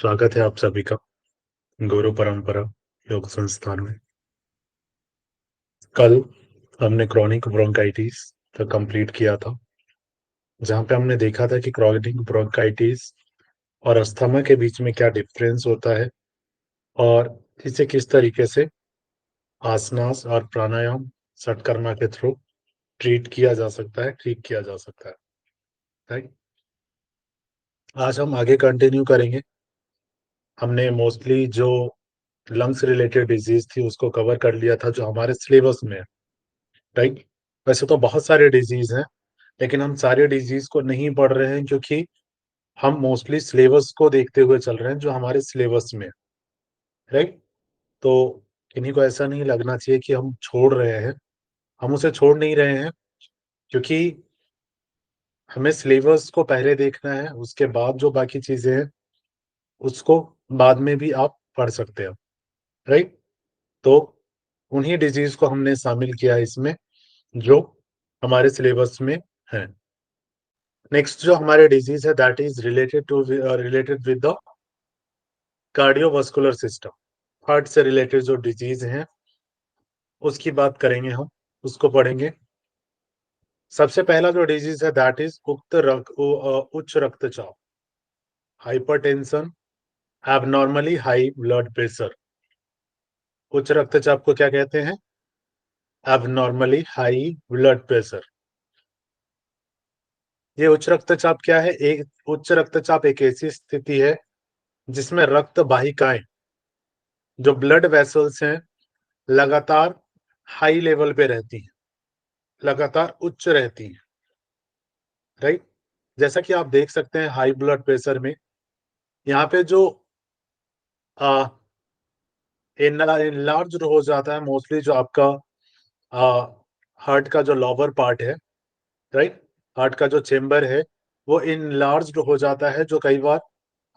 स्वागत है आप सभी का गुरु परंपरा योग संस्थान में। कल हमने क्रॉनिक ब्रोंकाइटिस तक कंप्लीट किया था, जहाँ पे हमने देखा था कि क्रॉनिक ब्रोंकाइटिस और अस्थमा के बीच में क्या डिफरेंस होता है और इसे किस तरीके से आसनास और प्राणायाम सटकर्मा के थ्रू ट्रीट किया जा सकता है, ठीक किया जा सकता है। राइट। आज हम आगे कंटिन्यू करेंगे। हमने मोस्टली जो लंग्स रिलेटेड डिजीज थी उसको कवर कर लिया था, जो हमारे सिलेबस में है। राइट। वैसे तो बहुत सारे डिजीज हैं, लेकिन हम सारे डिजीज को नहीं पढ़ रहे हैं क्योंकि हम मोस्टली सिलेबस को देखते हुए चल रहे हैं, जो हमारे सिलेबस में है। राइट। तो किन्हीं को ऐसा नहीं लगना चाहिए कि हम छोड़ रहे हैं। हम उसे छोड़ नहीं रहे हैं, क्योंकि हमें सिलेबस को पहले देखना है, उसके बाद जो बाकी चीजें हैं उसको बाद में भी आप पढ़ सकते हो। राइट। तो उन्हीं डिजीज को हमने शामिल किया है इसमें, जो हमारे सिलेबस में है। नेक्स्ट जो हमारे डिजीज है that is related with the cardiovascular system. Heart से रिलेटेड जो डिजीज हैं उसकी बात करेंगे हम, उसको पढ़ेंगे। सबसे पहला जो डिजीज है दैट इज उच्च रक्तचाप, hypertension, abnormally high blood pressure. उच्च रक्तचाप को क्या कहते हैं? Abnormally high blood pressure. ये उच्च रक्तचाप क्या है? एक उच्च रक्तचाप एक ऐसी स्थिति है जिसमें रक्त वाहिकाएं, जो ब्लड वेसल्स हैं, लगातार हाई लेवल पे रहती हैं, लगातार उच्च रहती हैं। राइट। जैसा कि आप देख सकते हैं हाई ब्लड प्रेशर में यहाँ पे जो इनलार्ज हो जाता है, मोस्टली जो आपका हार्ट का जो लोअर पार्ट है, राइट, हार्ट का जो चेम्बर है वो इनलार्ज हो जाता है, जो कई बार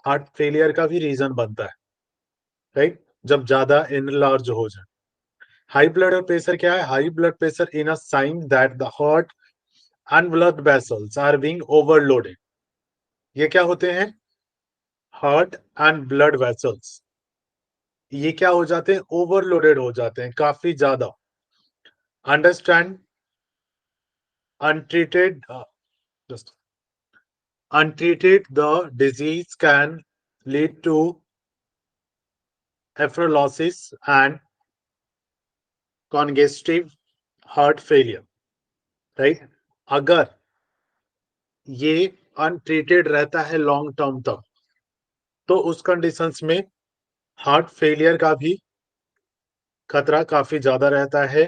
हार्ट फेलियर का भी रीजन बनता है। राइट। जब ज्यादा इनलार्ज हो जाए। हाई ब्लड प्रेशर क्या है? High blood pressure in a sign that the heart and blood vessels are being overloaded. ये क्या होते हैं? हार्ट एंड ब्लड वेसल्स ये क्या हो जाते हैं? ओवरलोडेड हो जाते हैं, काफी ज्यादा। Understand? untreated just untreated the disease can lead to atherosclerosis and congestive heart failure। Right. अगर ये अनट्रीटेड रहता है लॉन्ग टर्म तक, तो उस कंडीशंस में हार्ट फेलियर का भी खतरा काफी ज्यादा रहता है।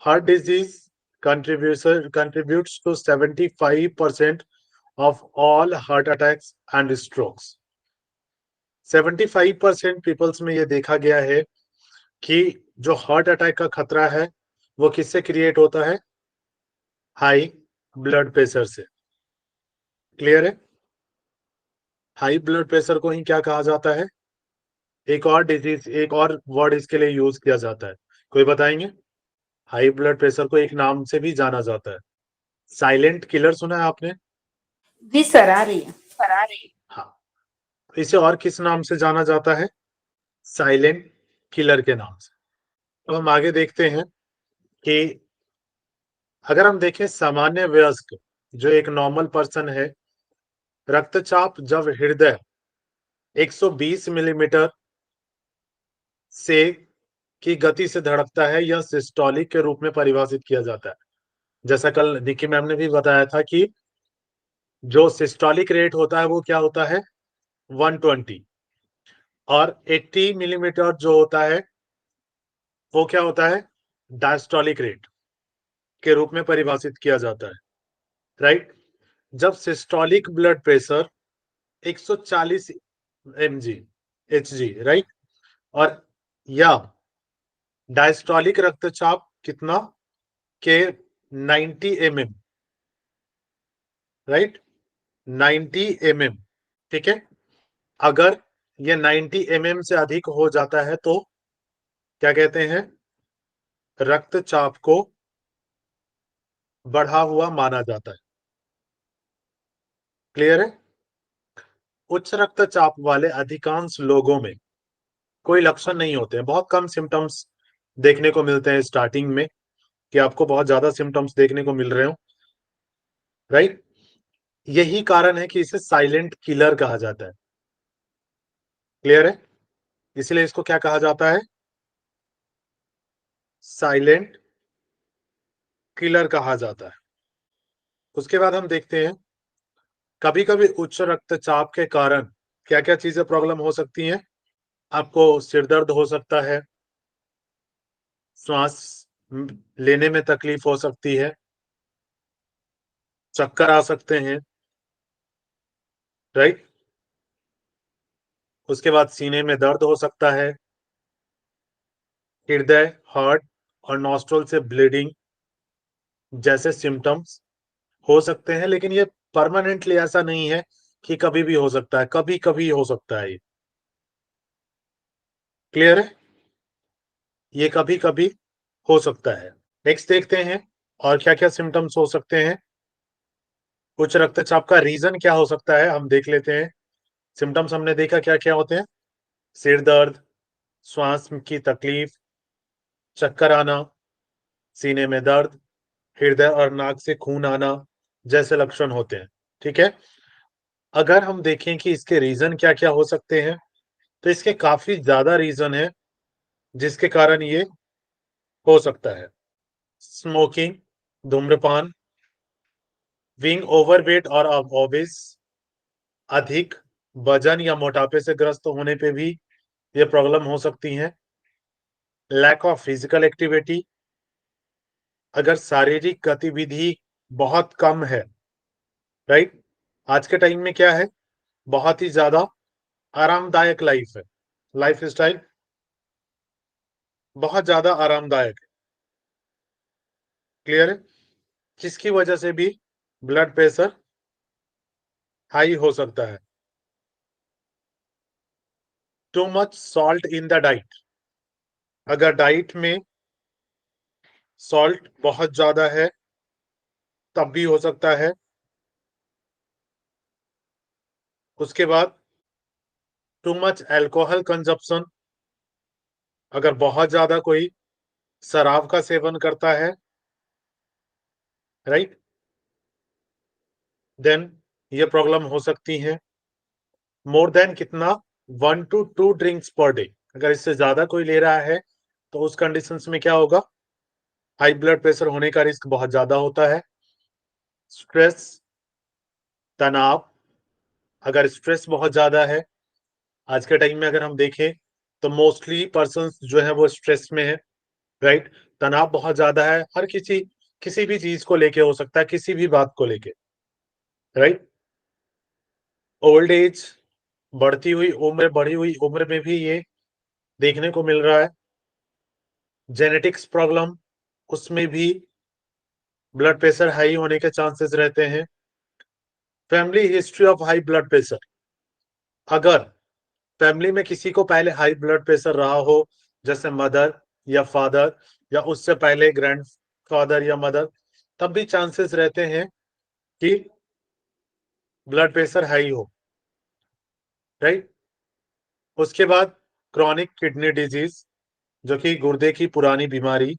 Heart disease contributes to 75% of all heart attacks and strokes। 75% peoples में ये देखा गया है कि जो हार्ट अटैक का खतरा है वो किससे क्रिएट होता है? हाई ब्लड प्रेशर से। क्लियर है? हाई ब्लड प्रेशर को ही क्या कहा जाता है? एक और डिजीज, एक और वर्ड इसके लिए यूज किया जाता है, कोई बताएंगे? हाई ब्लड प्रेशर को एक नाम से भी जाना जाता है, साइलेंट किलर। सुना है आपने? जी सर, आ रही है। हाँ। तो इसे और किस नाम से जाना जाता है? साइलेंट किलर के नाम से। तो हम आगे देखते हैं कि अगर हम देखें सामान्य वयस्क, जो एक नॉर्मल पर्सन है, रक्तचाप जब हृदय 120 मिलीमीटर से की गति से धड़कता है, यह सिस्टोलिक के रूप में परिभाषित किया जाता है। जैसा कल निकी मैम ने भी बताया था कि जो सिस्टोलिक रेट होता है वो क्या होता है? 120। और 80 मिलीमीटर जो होता है वो क्या होता है? डायस्टोलिक रेट के रूप में परिभाषित किया जाता है। राइट। जब systolic blood pressure 140 mg hg, right, और या डायस्टोलिक रक्तचाप कितना के 90 mm, राइट, 90 mm, ठीक है। अगर ये 90 mm से अधिक हो जाता है तो क्या कहते हैं? रक्तचाप को बढ़ा हुआ माना जाता है। क्लियर है? उच्च रक्तचाप वाले अधिकांश लोगों में कोई लक्षण नहीं होते हैं, बहुत कम सिम्टम्स देखने को मिलते हैं स्टार्टिंग में, कि आपको बहुत ज्यादा सिम्टम्स देखने को मिल रहे हो, राइट। यही कारण है कि इसे साइलेंट किलर कहा जाता है। क्लियर है? इसलिए इसको क्या कहा जाता है? साइलेंट किलर कहा जाता है। उसके बाद हम देखते हैं कभी कभी उच्च रक्तचाप के कारण क्या क्या चीजें प्रॉब्लम हो सकती हैं। आपको सिर दर्द हो सकता है, श्वास लेने में तकलीफ हो सकती है, चक्कर आ सकते हैं, राइट। उसके बाद सीने में दर्द हो सकता है, हृदय, हार्ट और नॉस्ट्रल से ब्लीडिंग जैसे सिम्टम्स हो सकते हैं, लेकिन ये परमानेंटली ऐसा नहीं है कि कभी भी हो सकता है, कभी कभी हो सकता है ये। क्लियर है? ये कभी कभी हो सकता है। नेक्स्ट देखते हैं और क्या क्या सिम्टम्स हो सकते हैं। उच्च रक्तचाप का रीजन क्या हो सकता है हम देख लेते हैं। सिम्टम्स हमने देखा क्या क्या होते हैं। सिर दर्द, श्वास की तकलीफ, चक्कर आना, सीने में दर्द, हृदय और नाक से खून आना जैसे लक्षण होते हैं। ठीक है। अगर हम देखें कि इसके रीजन क्या क्या हो सकते हैं, तो इसके काफी ज्यादा रीजन है जिसके कारण ये हो सकता है। स्मोकिंग, धूम्रपान, बीइंग ओवरवेट और ओबेस, अधिक वजन या मोटापे से ग्रस्त होने पे भी ये प्रॉब्लम हो सकती है। लैक ऑफ फिजिकल एक्टिविटी, अगर शारीरिक गतिविधि बहुत कम है, राइट। आज के टाइम में क्या है, बहुत ही ज्यादा आरामदायक लाइफ है, लाइफ स्टाइल बहुत ज्यादा आरामदायक है। क्लियर है? जिसकी वजह से भी ब्लड प्रेशर हाई हो सकता है। Too much salt in the diet, अगर डाइट में सॉल्ट बहुत ज्यादा है तब भी हो सकता है। उसके बाद टू मच अल्कोहल कंजप्शन, अगर बहुत ज्यादा कोई शराब का सेवन करता है, राइट, देन ये प्रॉब्लम हो सकती है। मोर देन कितना, 1 to 2 ड्रिंक्स पर डे, अगर इससे ज्यादा कोई ले रहा है तो उस कंडीशंस में क्या होगा, हाई ब्लड प्रेशर होने का रिस्क बहुत ज्यादा होता है। स्ट्रेस, तनाव, अगर स्ट्रेस बहुत ज्यादा है, आज के टाइम में अगर हम देखें तो मोस्टली पर्सन्स जो है वो स्ट्रेस में है, राइट। तनाव बहुत ज्यादा है, हर किसी भी चीज को लेके हो सकता है, किसी भी बात को लेके, राइट। ओल्ड एज, बढ़ी हुई उम्र में भी ये देखने को मिल रहा है। जेनेटिक्स प्रॉब्लम, उसमें भी ब्लड प्रेशर हाई होने के चांसेस रहते हैं। Family history of high blood pressure, अगर फैमिली में किसी को पहले हाई ब्लड प्रेशर रहा हो, जैसे मदर या फादर या उससे पहले ग्रैंड फादर या मदर, तब भी चांसेस रहते हैं कि ब्लड प्रेशर हाई हो, राइट। उसके बाद क्रॉनिक किडनी डिजीज, जो कि गुर्दे की पुरानी बीमारी,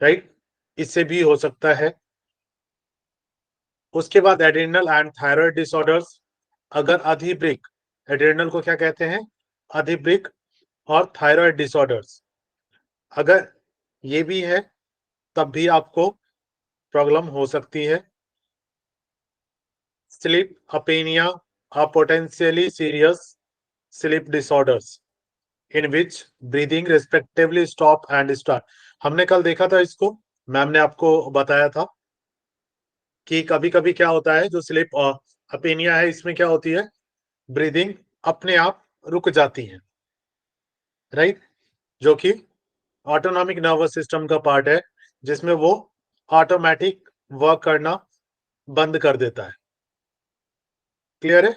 राइट, इससे भी हो सकता है। उसके बाद एड्रेनल एंड थायराइड डिसऑर्डर्स, अगर अधिवृक्क, एड्रेनल को क्या कहते हैं, अधिवृक्क, और थायराइड डिसऑर्डर्स अगर ये भी है तब भी आपको प्रॉब्लम हो सकती है। Sleep apnoea are potentially serious sleep disorders in which breathing respectively stop and start. हमने कल देखा था इसको, मैम ने आपको बताया था कि कभी कभी क्या होता है, जो स्लीप अपेनिया है इसमें क्या होती है, ब्रीदिंग अपने आप रुक जाती है, राइट, जो कि ऑटोनॉमिक नर्वस सिस्टम का पार्ट है, जिसमें वो ऑटोमेटिक वर्क करना बंद कर देता है। क्लियर है?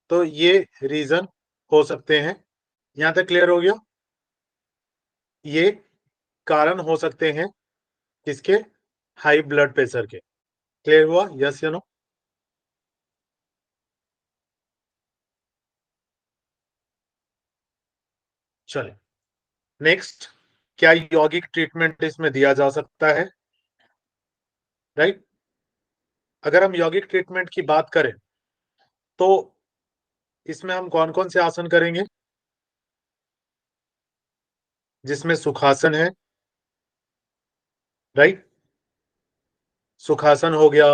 तो ये रीजन हो सकते हैं। यहां तक क्लियर हो गया? ये कारण हो सकते हैं किसके, हाई ब्लड प्रेशर के। क्लियर हुआ? यस या नो? चलिए नेक्स्ट, क्या यौगिक ट्रीटमेंट इसमें दिया जा सकता है? राइट। अगर हम यौगिक ट्रीटमेंट की बात करें तो इसमें हम कौन कौन से आसन करेंगे? जिसमें सुखासन है, राइट। सुखासन हो गया,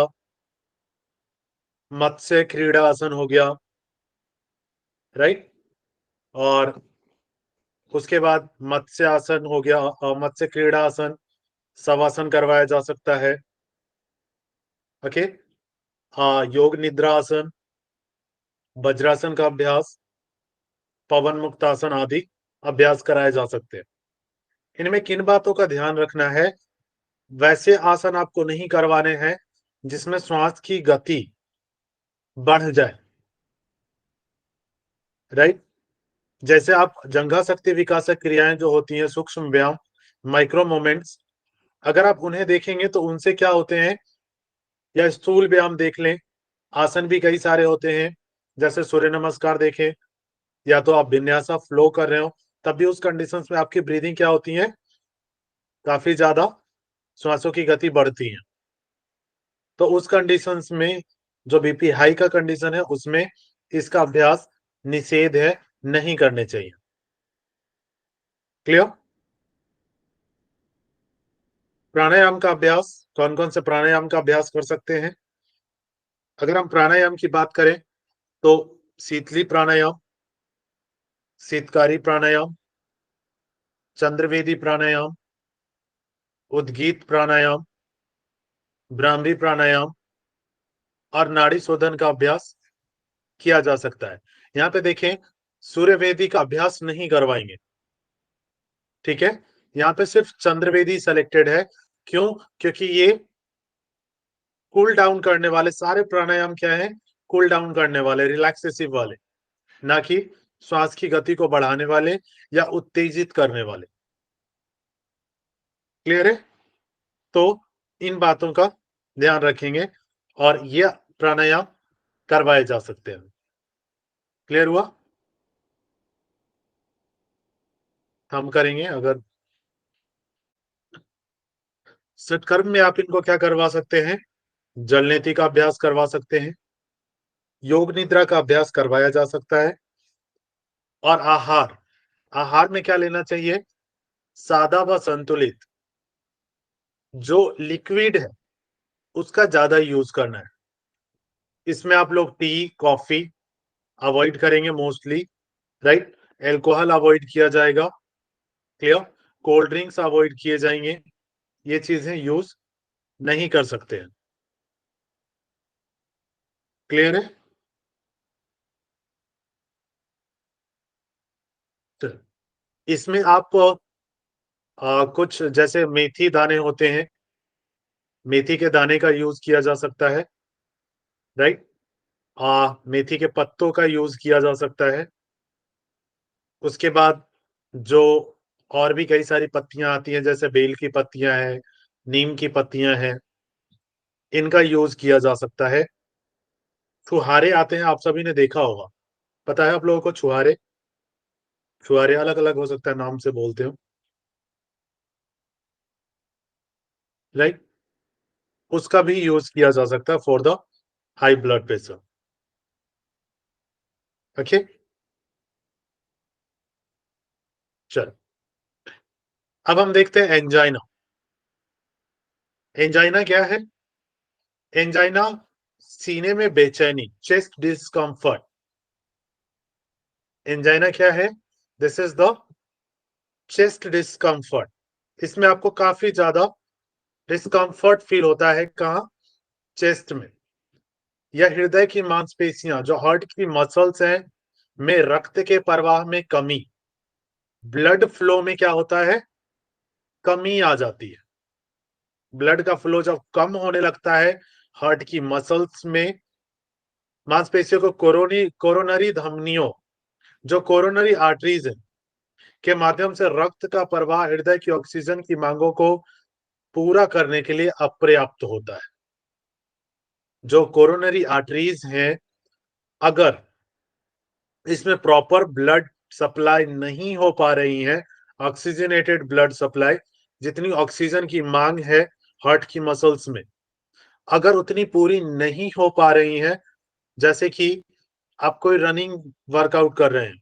मत्स्य क्रीड़ा आसन हो गया, राइट। और उसके बाद मत्स्य आसन हो गया, मत्स्य क्रीड़ा आसन, शवासन करवाया जा सकता है। ओके। योग निद्रा आसन, वज्रासन का अभ्यास, पवन मुक्त आसन आदि अभ्यास कराए जा सकते हैं। इनमें किन बातों का ध्यान रखना है? वैसे आसन आपको नहीं करवाने हैं जिसमें श्वास की गति बढ़ जाए, राइट। जैसे आप जंघा शक्ति विकासक क्रियाएं जो होती हैं, सूक्ष्म व्यायाम, माइक्रो मोमेंट्स, अगर आप उन्हें देखेंगे तो उनसे क्या होते हैं, या स्थूल व्यायाम देख लें, आसन भी कई सारे होते हैं, जैसे सूर्य नमस्कार देखें, या तो आप विन्यासा फ्लो कर रहे हो, तब भी उस कंडीशंस में आपकी ब्रीदिंग क्या होती है, काफी ज्यादा श्वासों की गति बढ़ती है। तो उस कंडीशंस में जो बीपी हाई का कंडीशन है उसमें इसका अभ्यास निषेध है, नहीं करने चाहिए। क्लियर? प्राणायाम का अभ्यास, कौन कौन से प्राणायाम का अभ्यास कर सकते हैं? अगर हम प्राणायाम की बात करें तो शीतली प्राणायाम, शीतकारी प्राणायाम, चंद्रवेदी प्राणायाम, उद्गीत प्राणायाम, ब्राह्मी प्राणायाम और नाड़ी शोधन का अभ्यास किया जा सकता है। यहाँ पे देखें, सूर्यवेदी का अभ्यास नहीं करवाएंगे, ठीक है। यहाँ पे सिर्फ चंद्रवेदी सेलेक्टेड है। क्यों? क्योंकि ये कूल डाउन करने वाले सारे प्राणायाम क्या है, कूल डाउन करने वाले, रिलैक्सेसिव वाले, ना कि श्वास की गति को बढ़ाने वाले या उत्तेजित करने वाले। क्लियर है? तो इन बातों का ध्यान रखेंगे और ये प्राणायाम करवाए जा सकते हैं। क्लियर हुआ? हम करेंगे। अगर सत्कर्म में आप इनको क्या करवा सकते हैं, जलनेति का अभ्यास करवा सकते हैं, योग निद्रा का अभ्यास करवाया जा सकता है। और आहार, आहार में क्या लेना चाहिए, सादा व संतुलित, जो लिक्विड है उसका ज्यादा यूज करना है। इसमें आप लोग टी कॉफी अवॉइड करेंगे मोस्टली, राइट। एल्कोहल अवॉइड किया जाएगा, क्लियर। कोल्ड ड्रिंक्स अवॉइड किए जाएंगे, ये चीजें यूज नहीं कर सकते हैं। क्लियर है? तो इसमें आप कुछ जैसे मेथी दाने होते हैं, मेथी के दाने का यूज किया जा सकता है, राइट। मेथी के पत्तों का यूज किया जा सकता है। उसके बाद जो और भी कई सारी पत्तियां आती हैं, जैसे बेल की पत्तियां हैं, नीम की पत्तियां हैं, इनका यूज किया जा सकता है। छुहारे आते हैं, आप सभी ने देखा होगा, पता है आप लोगों को? छुहारे, छुहारे अलग अलग हो सकता है, नाम से बोलते हो, राइट। उसका भी यूज किया जा सकता है for the high blood pressure. Okay, चल अब हम देखते हैं एंजाइना। एंजाइना क्या है? एंजाइना सीने में बेचैनी, चेस्ट डिस्कम्फर्ट। एंजाइना क्या है? This is the chest discomfort. इसमें आपको काफी ज्यादा डिस्कम्फर्ट फील होता है, कहाँ? चेस्ट में। या हृदय की मांसपेशियां, जो हार्ट की मसल्स हैं, में रक्त के प्रवाह में कमी, ब्लड फ्लो में क्या होता है, कमी आ जाती है। ब्लड का फ्लो जब कम होने लगता है हार्ट की मसल्स में, मांसपेशियों को कोरोनरी धमनियों, जो कोरोनरी आर्टरीज है, के माध्यम से रक्त का प्रवाह हृदय की ऑक्सीजन की मांगों को पूरा करने के लिए अपर्याप्त होता है। जो कोरोनरी आर्टरीज हैं, अगर इसमें प्रॉपर ब्लड सप्लाई नहीं हो पा रही है, ऑक्सीजनेटेड ब्लड सप्लाई, जितनी ऑक्सीजन की मांग है हार्ट की मसल्स में, अगर उतनी पूरी नहीं हो पा रही है, जैसे कि आप कोई रनिंग वर्कआउट कर रहे हैं,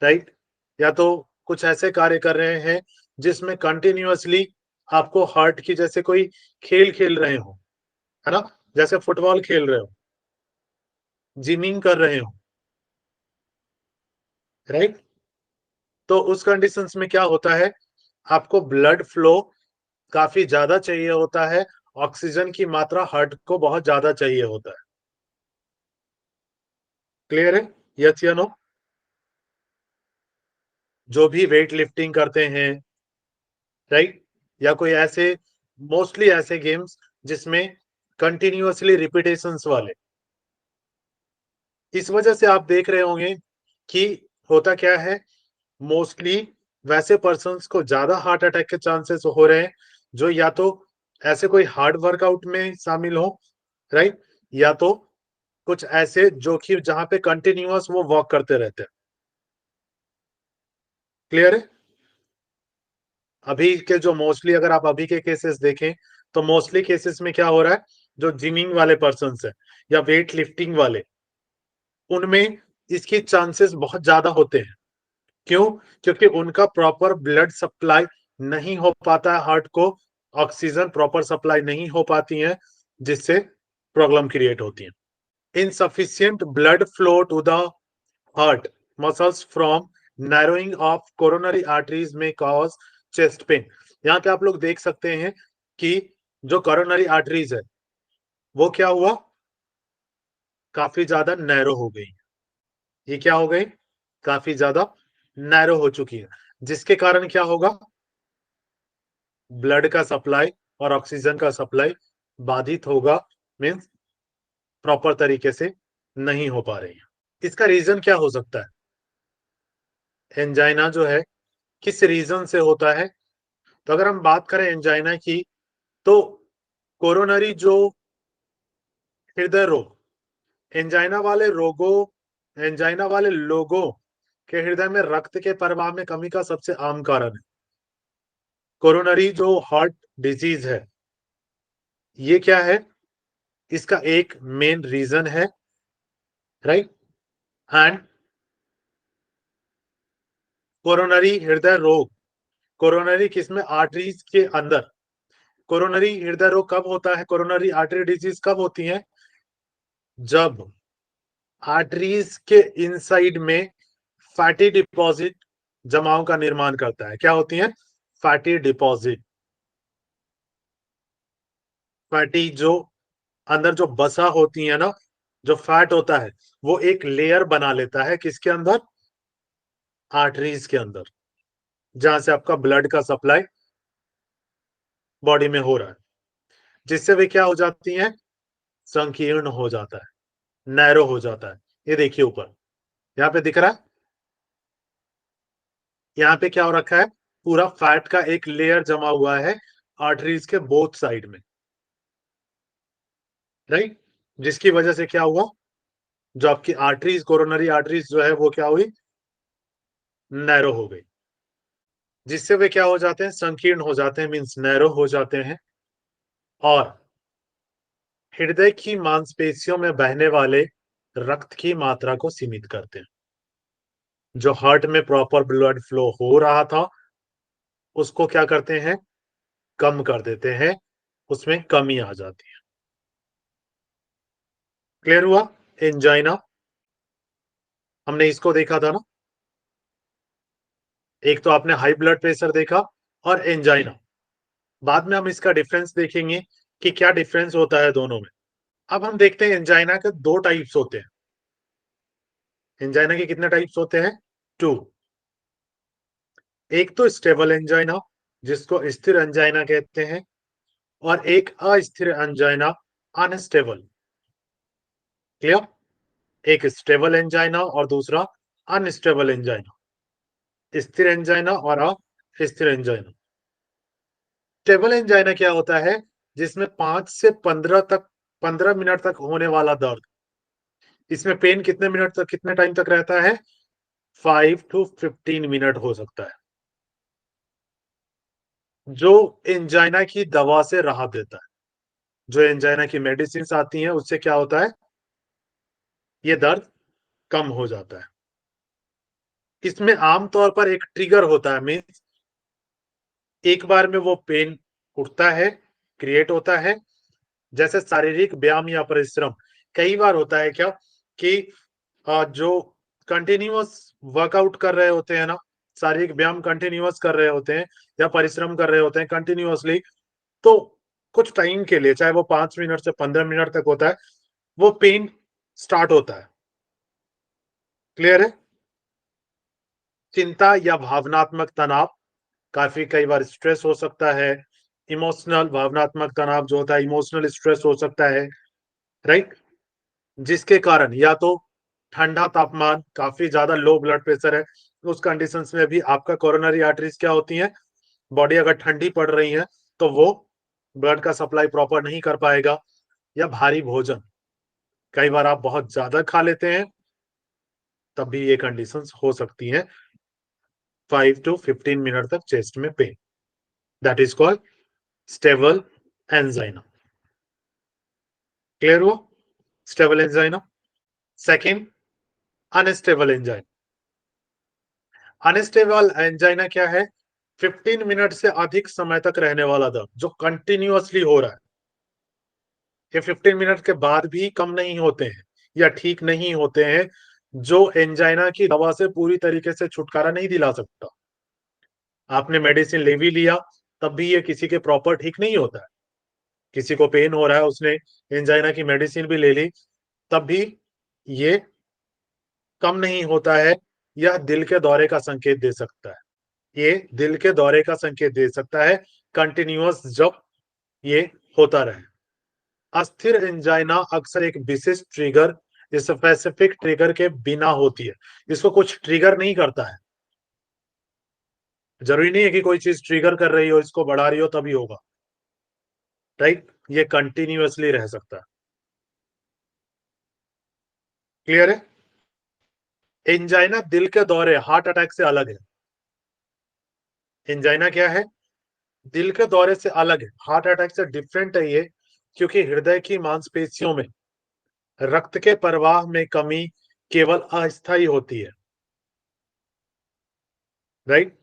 राइट? या तो कुछ ऐसे कार्य कर रहे हैं जिसमें कंटिन्यूअसली आपको हार्ट की, जैसे कोई खेल खेल रहे हो, है ना? जैसे फुटबॉल खेल रहे हो, जिमिंग कर रहे हो, राइट? तो उस कंडीशंस में क्या होता है, आपको ब्लड फ्लो काफी ज्यादा चाहिए होता है, ऑक्सीजन की मात्रा हार्ट को बहुत ज्यादा चाहिए होता है। क्लियर है? यस या नो? जो भी वेट लिफ्टिंग करते हैं, राइट, या कोई ऐसे, मोस्टली ऐसे गेम्स जिसमें कंटिन्यूअसली रिपीटेशंस वाले, इस वजह से आप देख रहे होंगे कि होता क्या है, मोस्टली वैसे पर्सन्स को ज्यादा हार्ट अटैक के चांसेस हो रहे हैं जो या तो ऐसे कोई हार्ड वर्कआउट में शामिल हो, राइट, या तो कुछ ऐसे जो कि जहां पे कंटिन्यूअस वो वॉक करते रहते हैं। क्लियर है? अभी के जो मोस्टली, अगर आप अभी के केसेस देखें तो मोस्टली केसेस में क्या हो रहा है, जो जिमिंग वाले पर्सन्स है या वेट लिफ्टिंग वाले, उनमें इसके चांसेस बहुत ज्यादा होते हैं। क्यों? क्योंकि उनका प्रॉपर ब्लड सप्लाई नहीं हो पाता है हार्ट को, ऑक्सीजन प्रॉपर सप्लाई नहीं हो पाती है, जिससे प्रॉब्लम क्रिएट होती है। Insufficient blood flow to the heart muscles from narrowing of coronary arteries may cause chest pain। यहाँ पे आप लोग देख सकते हैं कि जो coronary arteries है वो क्या हुआ, काफी ज्यादा नैरो हो गई। ये क्या हो गई, काफी ज्यादा नैरो हो चुकी है, जिसके कारण क्या होगा, ब्लड का सप्लाई और ऑक्सीजन का सप्लाई बाधित होगा, मीन्स प्रॉपर तरीके से नहीं हो पा रही है। इसका रीजन क्या हो सकता है, एंजाइना जो है किस रीजन से होता है? तो अगर हम बात करें एंजाइना की, तो कोरोनरी जो हृदय रोग, एंजाइना वाले लोगों के हृदय में रक्त के प्रवाह में कमी का सबसे आम कारण है। कोरोनरी जो हार्ट डिजीज है, ये क्या है, इसका एक मेन रीजन है, राइट? एंड कोरोनरी हृदय रोग, कोरोनरी किसमें, आर्टरीज के अंदर। कोरोनरी हृदय रोग कब होता है, कोरोनरी आर्टरी डिजीज कब होती है, जब आर्टरीज के इनसाइड में फैटी डिपॉजिट जमाव का निर्माण करता है। क्या होती है, फैटी डिपॉजिट। फैटी जो अंदर जो बसा होती है ना, जो फैट होता है, वो एक लेयर बना लेता है किसके अंदर, आर्टरीज के अंदर, जहां से आपका ब्लड का सप्लाई बॉडी में हो रहा है, जिससे वे क्या हो जाती हैं, संकीर्ण हो जाता है, नैरो हो जाता है। ये देखिए ऊपर, यहाँ पे दिख रहा है, यहाँ पे क्या हो रखा है, पूरा फैट का एक लेयर जमा हुआ है आर्टरीज के बोथ साइड में, राइट, जिसकी वजह से क्या हुआ, जो आपकी आर्टरीज, कोरोनरी आर्टरीज जो है वो क्या हुई, नैरो हो गई, जिससे वे क्या हो जाते हैं, संकीर्ण हो जाते हैं, मींस नैरो हो जाते हैं, और हृदय की मांसपेशियों में बहने वाले रक्त की मात्रा को सीमित करते हैं। जो हार्ट में प्रॉपर ब्लड फ्लो हो रहा था उसको क्या करते हैं, कम कर देते हैं, उसमें कमी आ जाती है। क्लियर हुआ? एंजाइना, हमने इसको देखा था ना, एक तो आपने हाई ब्लड प्रेशर देखा और एंजाइना, बाद में हम इसका डिफरेंस देखेंगे कि क्या डिफरेंस होता है दोनों में। अब हम देखते हैं एंजाइना के दो टाइप्स होते हैं। एंजाइना के कितने टाइप्स होते हैं, टू। एक तो स्टेबल एंजाइना, जिसको स्थिर एंजाइना कहते हैं, और एक अस्थिर एंजाइना, अनस्टेबल। क्लियर? एक स्टेबल एंजाइना और दूसरा अनस्टेबल एंजाइना, स्थिर एंजाइना और अस्थिर एंजाइना। स्टेबल एंजाइना क्या होता है, जिसमें 5 से 15 मिनट तक होने वाला दर्द, इसमें पेन कितने मिनट तक, कितने टाइम तक रहता है, 5 to 15 मिनट हो सकता है, जो एंजाइना की दवा से राहत देता है। जो एंजाइना की मेडिसिन आती हैं, उससे क्या होता है, ये दर्द कम हो जाता है। इसमें आमतौर पर एक ट्रिगर होता है, मीन्स एक बार में वो पेन उठता है, क्रिएट होता है, जैसे शारीरिक व्यायाम या परिश्रम। कई बार होता है क्या कि जो कंटिन्यूअस वर्कआउट कर रहे होते हैं ना, शारीरिक व्यायाम कंटिन्यूअस कर रहे होते हैं या परिश्रम कर रहे होते हैं कंटिन्यूअसली, तो कुछ टाइम के लिए, चाहे वो 5 मिनट से 15 मिनट तक होता है, वो पेन स्टार्ट होता है। क्लियर है? चिंता या भावनात्मक तनाव, काफ़ी कई बार स्ट्रेस हो सकता है, इमोशनल भावनात्मक तनाव जो होता है, इमोशनल स्ट्रेस हो सकता है, राइट? जिसके कारण या तो ठंडा तापमान, काफ़ी ज़्यादा लो ब्लड प्रेशर है, उस कंडीशंस में भी आपका कोरोनरी आर्टरीज़ क्या होती हैं, बॉडी अगर ठंडी पड़ रही है, तो वो ब्लड का सप्लाई प्रॉपर नहीं कर पाएगा, या भारी भोजन, कई बार आप बहुत ज़्यादा खा लेते हैं, तब भी ये कंडीशंस हो सकती हैं, 5 टू 15 मिनट तक चेस्ट में pain, that is called stable angina. Clear हुआ? Stable angina. Second, unstable angina. Unstable angina क्या है? 15 मिनट से अधिक समय तक रहने वाला दर्द, जो कंटिन्यूअसली हो रहा है। ये 15 मिनट के बाद भी कम नहीं होते हैं या ठीक नहीं होते हैं, जो एंजाइना की दवा से पूरी तरीके से छुटकारा नहीं दिला सकता। आपने मेडिसिन ले भी लिया, तब भी ये किसी के प्रॉपर ठीक नहीं होता है। किसी को पेन हो रहा है, उसने एंजाइना की मेडिसिन भी ले ली, तब भी ये कम नहीं होता है, यह दिल के दौरे का संकेत दे सकता है। ये दिल के दौरे का संकेत दे सकता है, कंटिन्यूअस जब ये होता रहे। अस्थिर एंजाइना अक्सर एक विशिष्ट ट्रिगर, स्पेसिफिक ट्रिगर के बिना होती है। इसको कुछ ट्रिगर नहीं करता है। जरूरी नहीं है कि कोई चीज ट्रिगर कर रही हो, इसको बढ़ा रही हो तभी होगा, राइट? ये कंटिन्यूअसली रह सकता है। क्लियर है? एंजाइना दिल के दौरे, हार्ट अटैक से अलग है। एंजाइना क्या है? दिल के दौरे से अलग है, हार्ट अटैक से डिफरेंट है ये, क्योंकि हृदय की मांसपेशियों में रक्त के प्रवाह में कमी केवल अस्थायी होती है, राइट?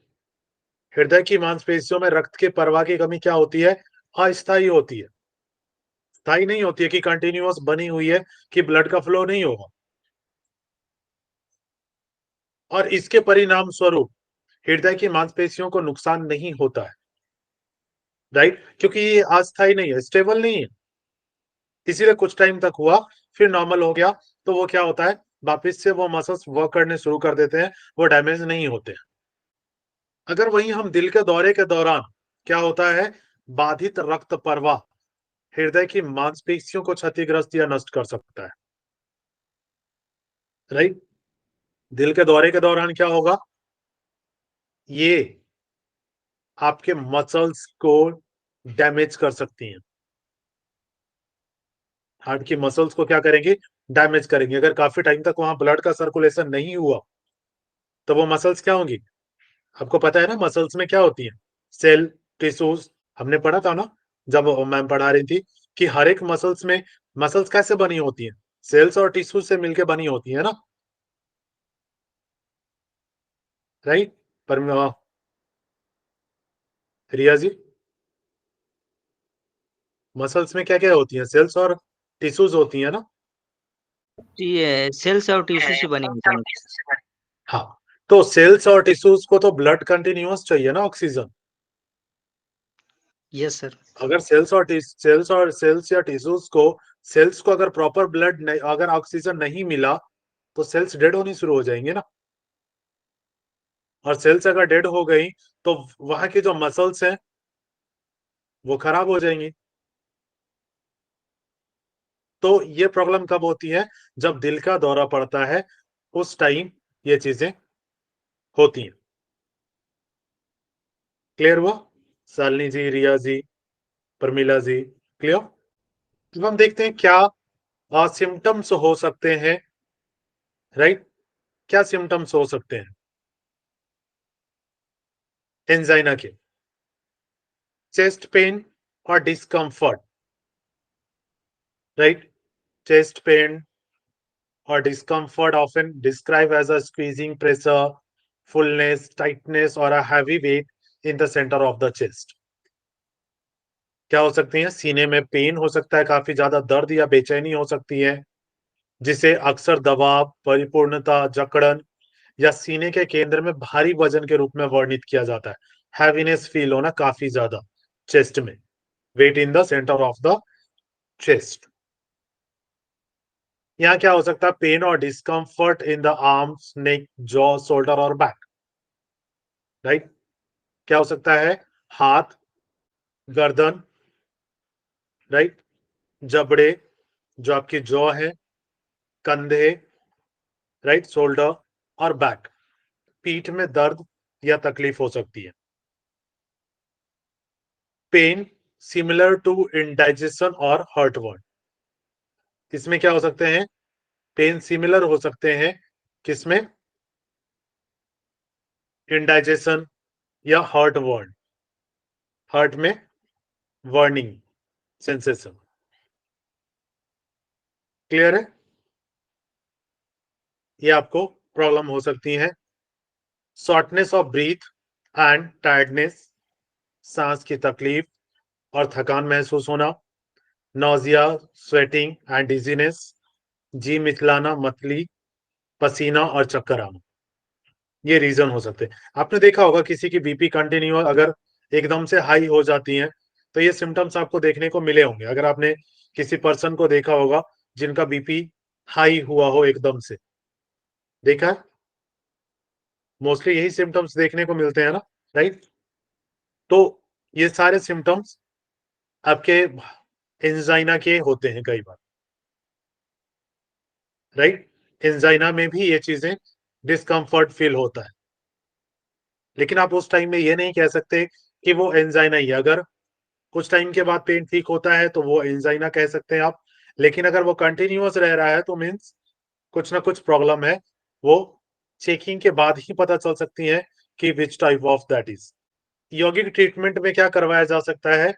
हृदय की मांसपेशियों में रक्त के प्रवाह की कमी क्या होती है? अस्थायी होती है, स्थायी नहीं होती है कि कंटिन्यूअस बनी हुई है कि ब्लड का फ्लो नहीं होगा। और इसके परिणाम स्वरूप हृदय की मांसपेशियों को नुकसान नहीं होता है, राइट? क्योंकि ये अस्थायी नहीं है, स्टेबल नहीं है, इसीलिए कुछ टाइम तक हुआ, फिर नॉर्मल हो गया, तो वो क्या होता है, वापस से वो मसल्स वर्क करने शुरू कर देते हैं, वो डैमेज नहीं होते हैं। अगर वहीं हम दिल के दौरे के दौरान क्या होता है, बाधित रक्त प्रवाह हृदय की मांसपेशियों को क्षतिग्रस्त या नष्ट कर सकता है, राइट? दिल के दौरे के दौरान क्या होगा, ये आपके मसल्स को डैमेज कर सकती हैं। हार्ट की मसल्स को क्या करेंगी, डैमेज करेंगे। अगर काफी टाइम तक वहां ब्लड का सर्कुलेशन नहीं हुआ, तो वो मसल्स क्या होंगी, आपको पता है ना मसल्स में क्या होती है, सेल, टिश्यूज। हमने पढ़ा था ना, जब मैम पढ़ा रही थी, कि हर एक मसल्स में, मसल्स कैसे बनी होती है, सेल्स और टिश्यूज से मिलकर बनी होती है ना, राइट? पर रिया जी, मसल्स में क्या क्या होती है, सेल्स और टिश्यूज होती है ना? ये सेल्स और टिश्यू से बनी होती है। हाँ, तो सेल्स और टिश्यूज को तो ब्लड कंटिन्यूअस चाहिए ना, ऑक्सीजन। Yes sir. अगर सेल्स या टिश्यूज को, सेल्स को अगर प्रॉपर ब्लड नहीं, अगर ऑक्सीजन नहीं मिला, तो सेल्स डेड होनी शुरू हो जाएंगे ना। और सेल्स अगर डेड हो गई, तो वहां की जो मसल्स हैं वो खराब हो जाएंगी। तो ये प्रॉब्लम कब होती है, जब दिल का दौरा पड़ता है, उस टाइम ये चीजें होती हैं। क्लियर हुआ? शालिनी जी, रिया जी, प्रमिला जी, क्लियर? अब हम देखते हैं क्या सिम्टम्स हो सकते हैं, राइट? क्या सिम्टम्स हो सकते हैं एंजाइना के? चेस्ट पेन और discomfort, right? Chest pain or discomfort often described as a squeezing pressure, fullness, tightness or a heavy weight in the center of the chest. क्या हो सकती है? सीने में पेन हो सकता है, काफी ज्यादा दर्द या बेचैनी हो सकती है, जिसे अक्सर दबाव, परिपूर्णता, जकड़न या सीने के केंद्र में भारी वजन के रूप में वर्णित किया जाता है। हैवीनेस फील होना काफी ज्यादा चेस्ट में, weight in the centre of the chest. यहाँ क्या हो सकता है? पेन और discomfort in the arms, neck, jaw, shoulder और बैक, राइट? क्या हो सकता है? हाथ, गर्दन, राइट? जबड़े, जो आपकी जॉ है, कंधे, राइट? शोल्डर और बैक, पीठ में दर्द या तकलीफ हो सकती है। पेन सिमिलर टू इंडाइजेशन और हर्टवर्न, इसमें क्या हो सकते हैं? पेन सिमिलर हो सकते हैं किसमें? इंडाइजेशन या हर्टवर्न, हर्ट में वर्निंग सेंसेशन। क्लियर है? ये आपको प्रॉब्लम हो सकती है। Shortness of breathe and tiredness, सांस की तकलीफ और थकान महसूस होना, नौजिया, स्वेटिंग एंड डिजीनेस, जी मिचलाना, मतली, पसीना और चक्कर आना, ये रीजन हो सकते हैं। आपने देखा होगा किसी की बीपी कंटिन्यू अगर एकदम से हाई हो जाती है तो ये सिम्टम्स आपको देखने को मिले होंगे। अगर आपने किसी पर्सन को देखा होगा जिनका बीपी हाई हुआ हो एकदम से, देखा है? मोस्टली यही सिम्टम्स देखने को मिलते हैं ना, राइट? तो ये सारे सिम्टम्स आपके एंजाइना के होते हैं कई बार, राइट? एंजाइना में भी ये चीजें डिस्कम्फर्ट फील होता है, लेकिन आप उस टाइम में ये नहीं कह सकते कि वो एंजाइना ही है। अगर कुछ टाइम के बाद पेन ठीक होता है तो वो एंजाइना कह सकते हैं आप, लेकिन अगर वो कंटिन्यूअस रह रहा है तो मीन्स कुछ ना कुछ प्रॉब्लम है। वो चेकिंग के बाद ही पता चल सकती है कि which type of that is. यौगिक ट्रीटमेंट में क्या करवाया जा सकता है?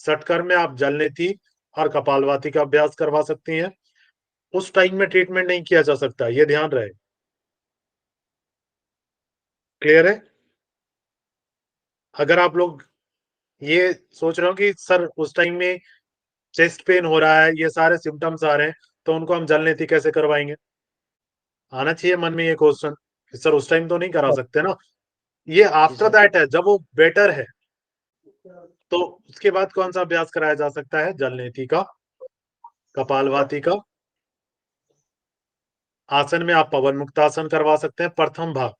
सटकर में आप जलनेती और कपालभाति का अभ्यास करवा सकती हैं। उस टाइम में ट्रीटमेंट नहीं किया जा सकता, ये ध्यान रहे। क्लियर है? अगर आप लोग ये सोच रहे हो कि सर उस टाइम में चेस्ट पेन हो रहा है, ये सारे सिम्टम्स आ रहे हैं, तो उनको हम जलनेती कैसे करवाएंगे? आना चाहिए मन में ये क्वेश्चन कि सर उस टाइम तो नहीं करा सकते ना। ये आफ्टर दैट है, जब वो बेटर है तो उसके बाद कौन सा अभ्यास कराया जा सकता है? जलनेती का, कपालभाति का। आसन में आप पवन मुक्तासन करवा सकते हैं। प्रथम भाग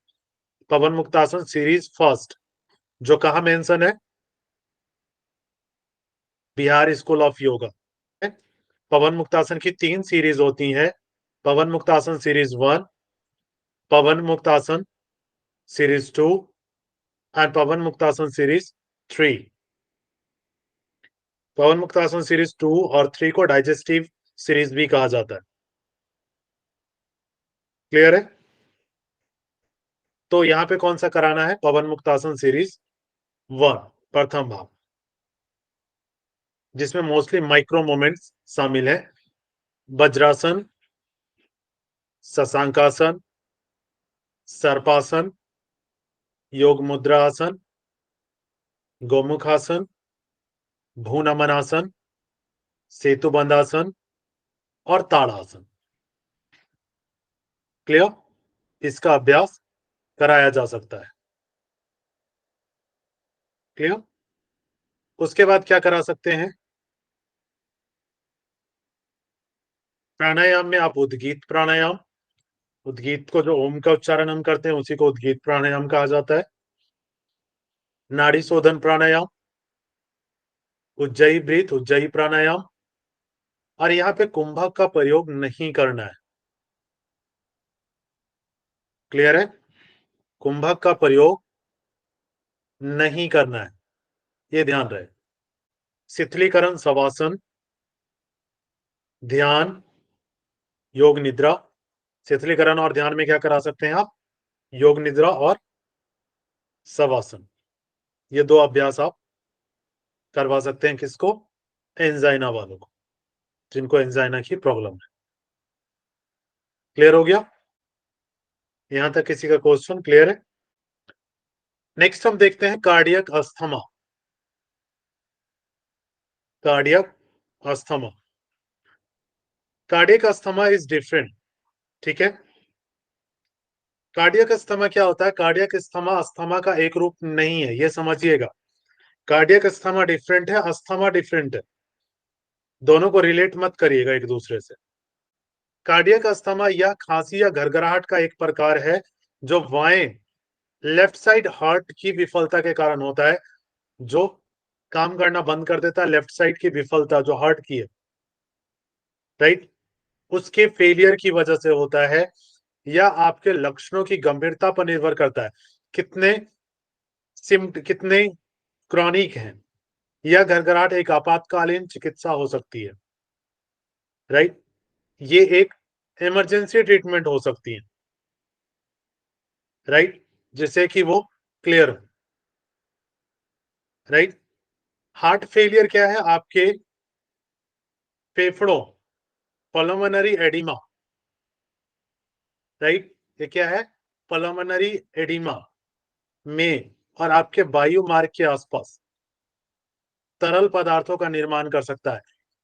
पवन मुक्तासन सीरीज फर्स्ट, जो कहा मेंशन है? Bihar School of Yoga. पवन मुक्तासन की 3 सीरीज होती हैं। पवन मुक्तासन सीरीज 1, पवन मुक्तासन सीरीज 2 एंड पवन मुक्तासन सीरीज 3। पवन मुक्तासन सीरीज 2 और 3 को डाइजेस्टिव सीरीज भी कहा जाता है। क्लियर है? तो यहाँ पे कौन सा कराना है? पवन मुक्तासन सीरीज 1 प्रथम भाग, जिसमें मोस्टली माइक्रो मूवमेंट्स शामिल है। वज्रासन, शशांकासन, सर्पासन, योग मुद्रा आसन, गोमुखासन, भूनमनासन, सेतु बंधासन और ताड़ासन। क्लियर? इसका अभ्यास कराया जा सकता है। क्लियर? उसके बाद क्या करा सकते हैं? प्राणायाम में आप उद्गीत प्राणायाम, उद्गीत को जो ओम का उच्चारण हम करते हैं उसी को उद्गीत प्राणायाम कहा जाता है। नाड़ी शोधन प्राणायाम, उज्जयी ब्रीथ, उज्जयी प्राणायाम, और यहाँ पे कुंभक का प्रयोग नहीं करना है। क्लियर है? कुंभक का प्रयोग नहीं करना है, ये ध्यान रहे। शिथिलीकरण शवासन, ध्यान, योग निद्रा, शिथिलीकरण और ध्यान में क्या करा सकते हैं आप? योग निद्रा और शवासन, ये 2 अभ्यास आप करवा सकते हैं। किसको? एंजाइना वालों को, जिनको एंजाइना की प्रॉब्लम है। क्लियर हो गया? यहां तक किसी का क्वेश्चन क्लियर है? नेक्स्ट हम देखते हैं cardiac asthma. Cardiac asthma, cardiac asthma is different, ठीक है। कार्डियक अस्थमा क्या होता है? कार्डियक अस्थमा अस्थमा का एक रूप नहीं है, ये समझिएगा। कार्डियक अस्थमा डिफरेंट है, अस्थमा डिफरेंट है, दोनों को रिलेट मत करिएगा एक दूसरे से। कार्डियक अस्थमा या खांसी या घरघराहट का एक प्रकार है जो बाएं लेफ्ट साइड हार्ट की विफलता के कारण होता है, जो काम करना बंद कर देता है। लेफ्ट साइड की विफलता जो हार्ट की है, राइट, उसके फेलियर की वजह से होता है, या आपके लक्षणों की गंभीरता पर निर्भर करता है, कितने क्रॉनिक हैं। यह घरघराहट एक आपातकालीन चिकित्सा हो सकती है, राइट। ये एक इमरजेंसी ट्रीटमेंट हो सकती है, राइट, जिससे कि वो क्लियर हो, राइट। हार्ट फेलियर क्या है? आपके फेफड़ों, पल्मोनरी एडिमा, राइट, ये क्या है? पल्मोनरी एडिमा में और आपके वायु मार्ग के आसपास तरल पदार्थों का निर्माण कर सकता है।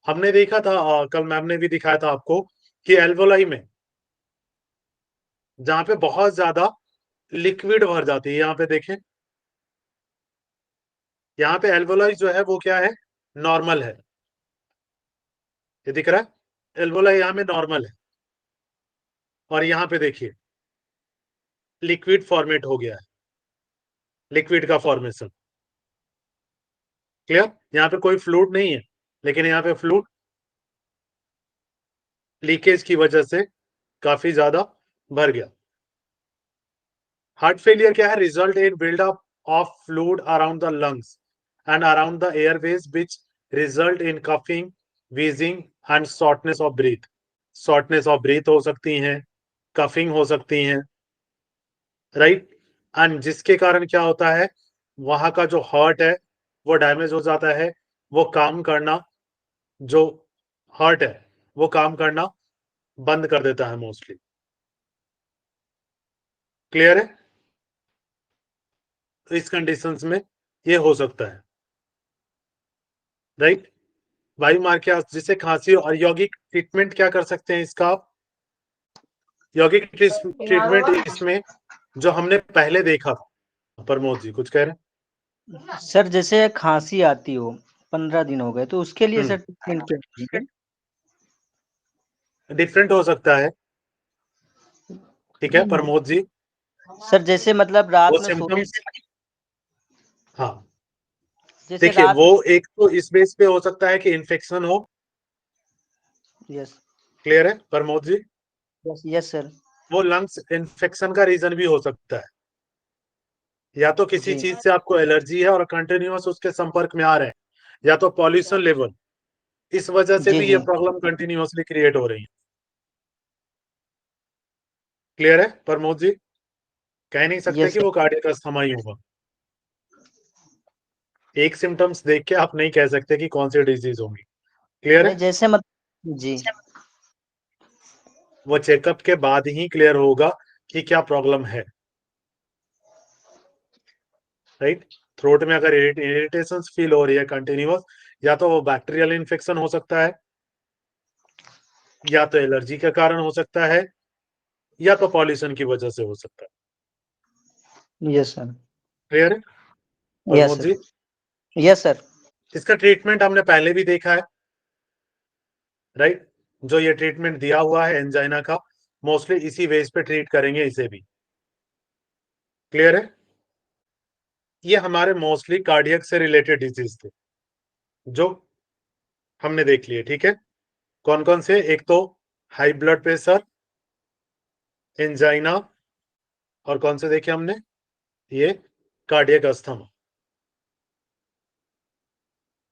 हमने देखा था कल मैम ने भी दिखाया था आपको कि एल्वोलाई में जहां पे बहुत ज्यादा लिक्विड भर जाती है, यहाँ पे देखें, यहाँ पे एल्वोलाई जो है वो क्या है? नॉर्मल है, ये दिख रहा है? एल्वोलाई यहाँ में नॉर्मल है, और यहाँ पे देखिए लिक्विड फॉर्मेट हो गया है, लिक्विड का फॉर्मेशन। क्लियर? यहाँ पे कोई फ्लूइड नहीं है, लेकिन यहाँ पे फ्लूइड लीकेज की वजह से काफी ज्यादा भर गया। हार्ट फेलियर क्या है? Result in buildup of fluid around the lungs and around the airways which result in coughing, wheezing and shortness of breath. Shortness of breath हो सकती हैं, कफिंग हो सकती हैं, राइट। एंड जिसके कारण क्या होता है? वहां का जो हार्ट है वो डैमेज हो जाता है, वो काम करना, जो हार्ट है वो काम करना बंद कर देता है मोस्टली। क्लियर है? तो इस कंडीशंस में ये हो सकता है, राइट। वायु मार्ग के जिससे खांसी और यौगिक ट्रीटमेंट क्या कर सकते हैं इसका? यौगिक ट्रीटमेंट इसमें जो हमने पहले देखा था। प्रमोद जी कुछ कह रहे हैं? सर जैसे खांसी आती हो 15 दिन हो गए तो उसके लिए सर ट्रीटमेंट क्या करेंगे? डिफरेंट हो सकता है, ठीक है प्रमोद जी। सर जैसे मतलब रात वो में सोने सिम्टम्स, हाँ जैसे देखिए रात वो एक तो इस बेस पे हो सकता है कि इन्फेक्शन हो। यस क्लियर है Pramod ji? Yes yes sir वो लंग्स इन्फेक्शन का रीजन भी हो सकता है, या तो किसी जी चीज से आपको एलर्जी है और कंटिन्यूअस उसके संपर्क में आ रहे हैं, या तो पॉल्यूशन लेवल, इस वजह से जी भी ये जी प्रॉब्लम कंटिन्यूअसली क्रिएट हो रही है। क्लियर है प्रमोद जी? कह नहीं सकते यस कि वो सर कार्डियक अस्थमा ही होगा। एक सिम्टम्स देख के आप नहीं कह सकते कि कौन सी डिजीज होगी। क्लियर नहीं है? जैसे मत जी वो चेकअप के बाद ही क्लियर होगा कि क्या प्रॉब्लम है, राइट। थ्रोट में अगर इरिटेशन फील हो रही है कंटिन्यूअस, या तो वो बैक्टीरियल इन्फेक्शन हो सकता है, या तो एलर्जी के कारण हो सकता है, या तो पॉल्यूशन की वजह से हो सकता है। यस सर क्लियर है यस प्रमोद सर जी? यस सर इसका ट्रीटमेंट हमने पहले भी देखा है, राइट। जो ये ट्रीटमेंट दिया हुआ है एंजाइना का, मोस्टली इसी वेज पे ट्रीट करेंगे इसे भी। क्लियर है? ये हमारे मोस्टली कार्डियक से रिलेटेड डिजीज थे जो हमने देख लिए, ठीक है। कौन कौन से? एक तो हाई ब्लड प्रेशर, एंजाइना, और कौन से देखे हमने? ये कार्डियक अस्थमा।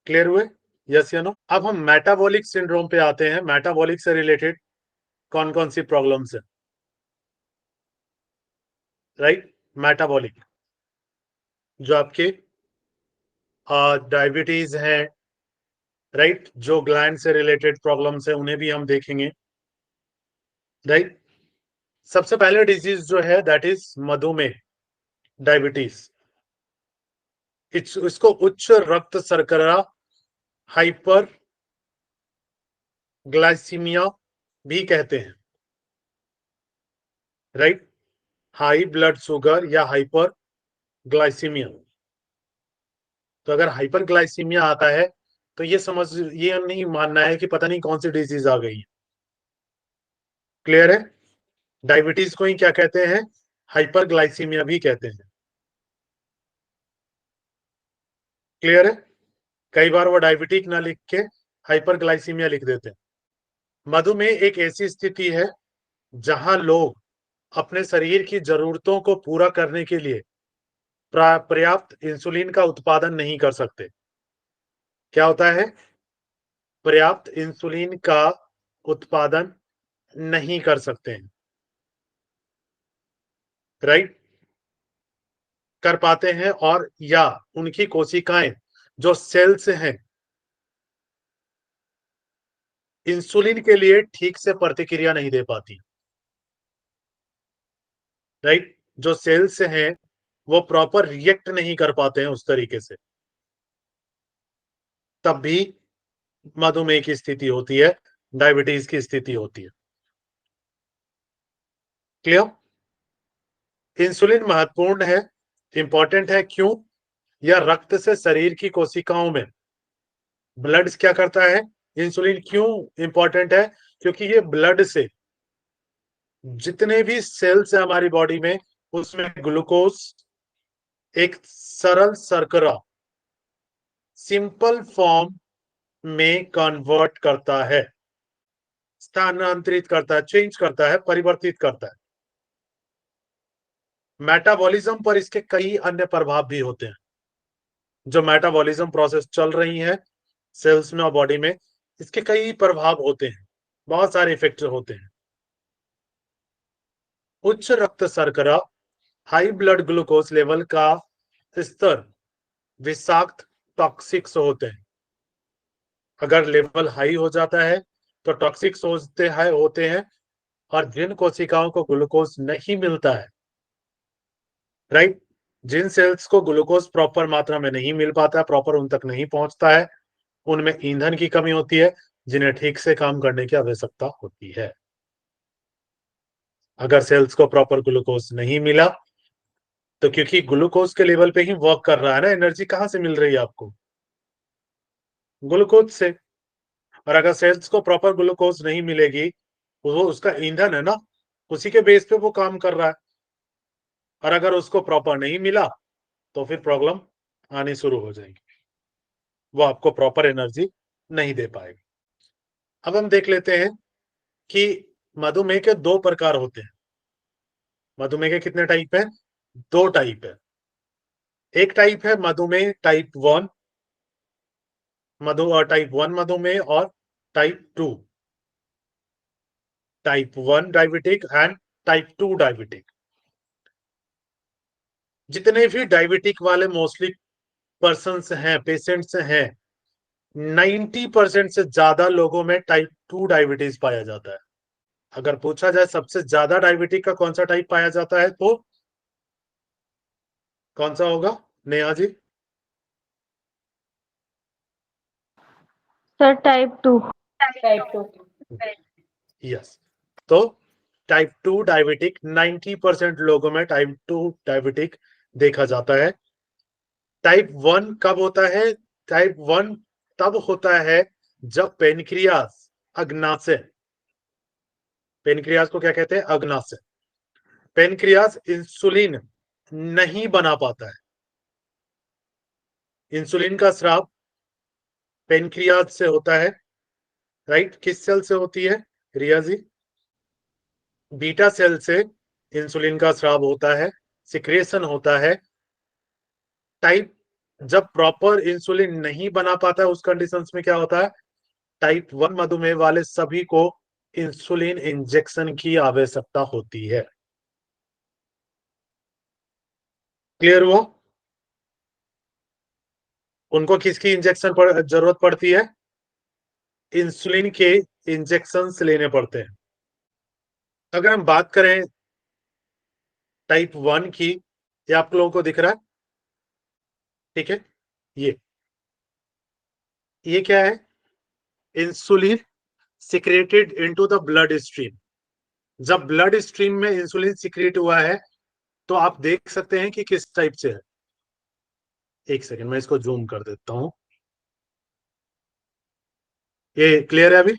क्लियर हुए? यस या नो? अब हम मेटाबॉलिक सिंड्रोम पे आते हैं। मेटाबॉलिक से रिलेटेड कौन कौन सी प्रॉब्लम्स है? राइट, मेटाबॉलिक, जो आपके डायबिटीज है, राइट, जो ग्लैंड से रिलेटेड प्रॉब्लम्स है उन्हें भी हम देखेंगे, राइट। सबसे पहले डिजीज जो है दैट इज मधुमेह, डायबिटीज। इसको उच्च रक्त शर्करा, हाइपर ग्लाइसीमिया भी कहते हैं, राइट, हाई ब्लड शुगर या हाइपर ग्लाइसीमिया। तो अगर हाइपर ग्लाइसीमिया आता है तो ये नहीं मानना है कि पता नहीं कौन सी डिजीज आ गई है। क्लियर है? डायबिटीज को ही क्या कहते हैं? हाइपर ग्लाइसीमिया भी कहते हैं। क्लियर है? कई बार वो डायबिटिक ना लिख के हाइपर ग्लाइसीमिया लिख देते हैं। मधुमेह एक ऐसी स्थिति है जहां लोग अपने शरीर की जरूरतों को पूरा करने के लिए पर्याप्त इंसुलिन का उत्पादन नहीं कर सकते। क्या होता है? पर्याप्त इंसुलिन का उत्पादन नहीं कर सकते हैं, राइट, कर पाते हैं, और या उनकी कोशिकाएं जो सेल्स हैं इंसुलिन के लिए ठीक से प्रतिक्रिया नहीं दे पाती, राइट। जो सेल्स हैं वो प्रॉपर रिएक्ट नहीं कर पाते हैं उस तरीके से, तब भी मधुमेह की स्थिति होती है, डायबिटीज की स्थिति होती है। क्लियर? इंसुलिन महत्वपूर्ण है, इंपॉर्टेंट है। क्यों? यह रक्त से शरीर की कोशिकाओं में ब्लड क्या करता है? इंसुलिन क्यों इंपॉर्टेंट है? क्योंकि ये ब्लड से जितने भी सेल्स है हमारी बॉडी में, उसमें ग्लूकोज एक सरल शर्करा सिंपल फॉर्म में कन्वर्ट करता है, स्थानांतरित करता है, चेंज करता है, परिवर्तित करता है। मेटाबॉलिज्म पर इसके कई अन्य प्रभाव भी होते हैं। जो मेटाबॉलिज्म प्रोसेस चल रही है सेल्स में और बॉडी में, इसके कई प्रभाव होते हैं, बहुत सारे इफेक्ट होते हैं। उच्च रक्त शर्करा, हाई ब्लड ग्लूकोज लेवल का स्तर विषाक्त टॉक्सिक्स होते हैं। अगर लेवल हाई हो जाता है तो टॉक्सिक्स होते हैं, और जिन कोशिकाओं को ग्लूकोज नहीं मिलता है, राइट, जिन सेल्स को ग्लूकोज प्रॉपर मात्रा में नहीं मिल पाता, प्रॉपर उन तक नहीं पहुंचता है, उनमें ईंधन की कमी होती है, जिन्हें ठीक से काम करने की आवश्यकता होती है। अगर सेल्स को प्रॉपर ग्लूकोज नहीं मिला तो क्योंकि ग्लूकोज के लेवल पे ही वर्क कर रहा है ना, एनर्जी कहां से मिल रही है आपको? ग्लूकोज से। और अगर सेल्स को प्रॉपर ग्लूकोज नहीं मिलेगी, वो उसका ईंधन है ना, उसी के बेस पे वो काम कर रहा है, और अगर उसको प्रॉपर नहीं मिला तो फिर प्रॉब्लम आनी शुरू हो जाएगी, वो आपको प्रॉपर एनर्जी नहीं दे पाएगी। अब हम देख लेते हैं कि मधुमेह के दो प्रकार होते हैं। मधुमेह के कितने टाइप है? दो टाइप है। एक टाइप है मधुमेह टाइप 1, टाइप 1 मधुमेह, और type 2, type 1 diabetic and type 2 diabetic. जितने भी डायबिटिक वाले मोस्टली पर्सन्स हैं, पेशेंट्स हैं, 90% से ज्यादा लोगों में टाइप 2 डायबिटीज पाया जाता है। अगर पूछा जाए सबसे ज्यादा डायबिटिक का कौन सा टाइप पाया जाता है तो कौन सा होगा Neha ji? Sir type 2। Type 2। Yes. तो टाइप 2 डायबिटिक 90% लोगों में टाइप 2 डायबिटिक देखा जाता है। टाइप 1 कब होता है? टाइप 1 तब होता है जब पेनक्रियास अग्नाशय, पेनक्रियास को क्या कहते हैं? अग्नाशय। पेनक्रियास इंसुलिन नहीं बना पाता है। इंसुलिन का स्राव पेनक्रियास से होता है, राइट। किस सेल से होती है रिया जी? बीटा सेल से इंसुलिन का स्राव होता है, सिक्रेशन होता है। टाइप जब प्रॉपर इंसुलिन नहीं बना पाता है उस कंडीशंस में क्या होता है? टाइप 1 मधुमेह वाले सभी को इंसुलिन इंजेक्शन की आवश्यकता होती है। क्लियर हुआ? उनको किसकी इंजेक्शन जरूरत पड़ती है? इंसुलिन के इंजेक्शन लेने पड़ते हैं। अगर हम बात करें टाइप 1 की, ये आप लोगों को दिख रहा है, ठीक है? ये क्या है? Insulin secreted into the blood stream. जब ब्लड स्ट्रीम में इंसुलिन सिक्रेट हुआ है तो आप देख सकते हैं कि किस टाइप से है। एक सेकंड, मैं इसको जूम कर देता हूं। ये क्लियर है अभी?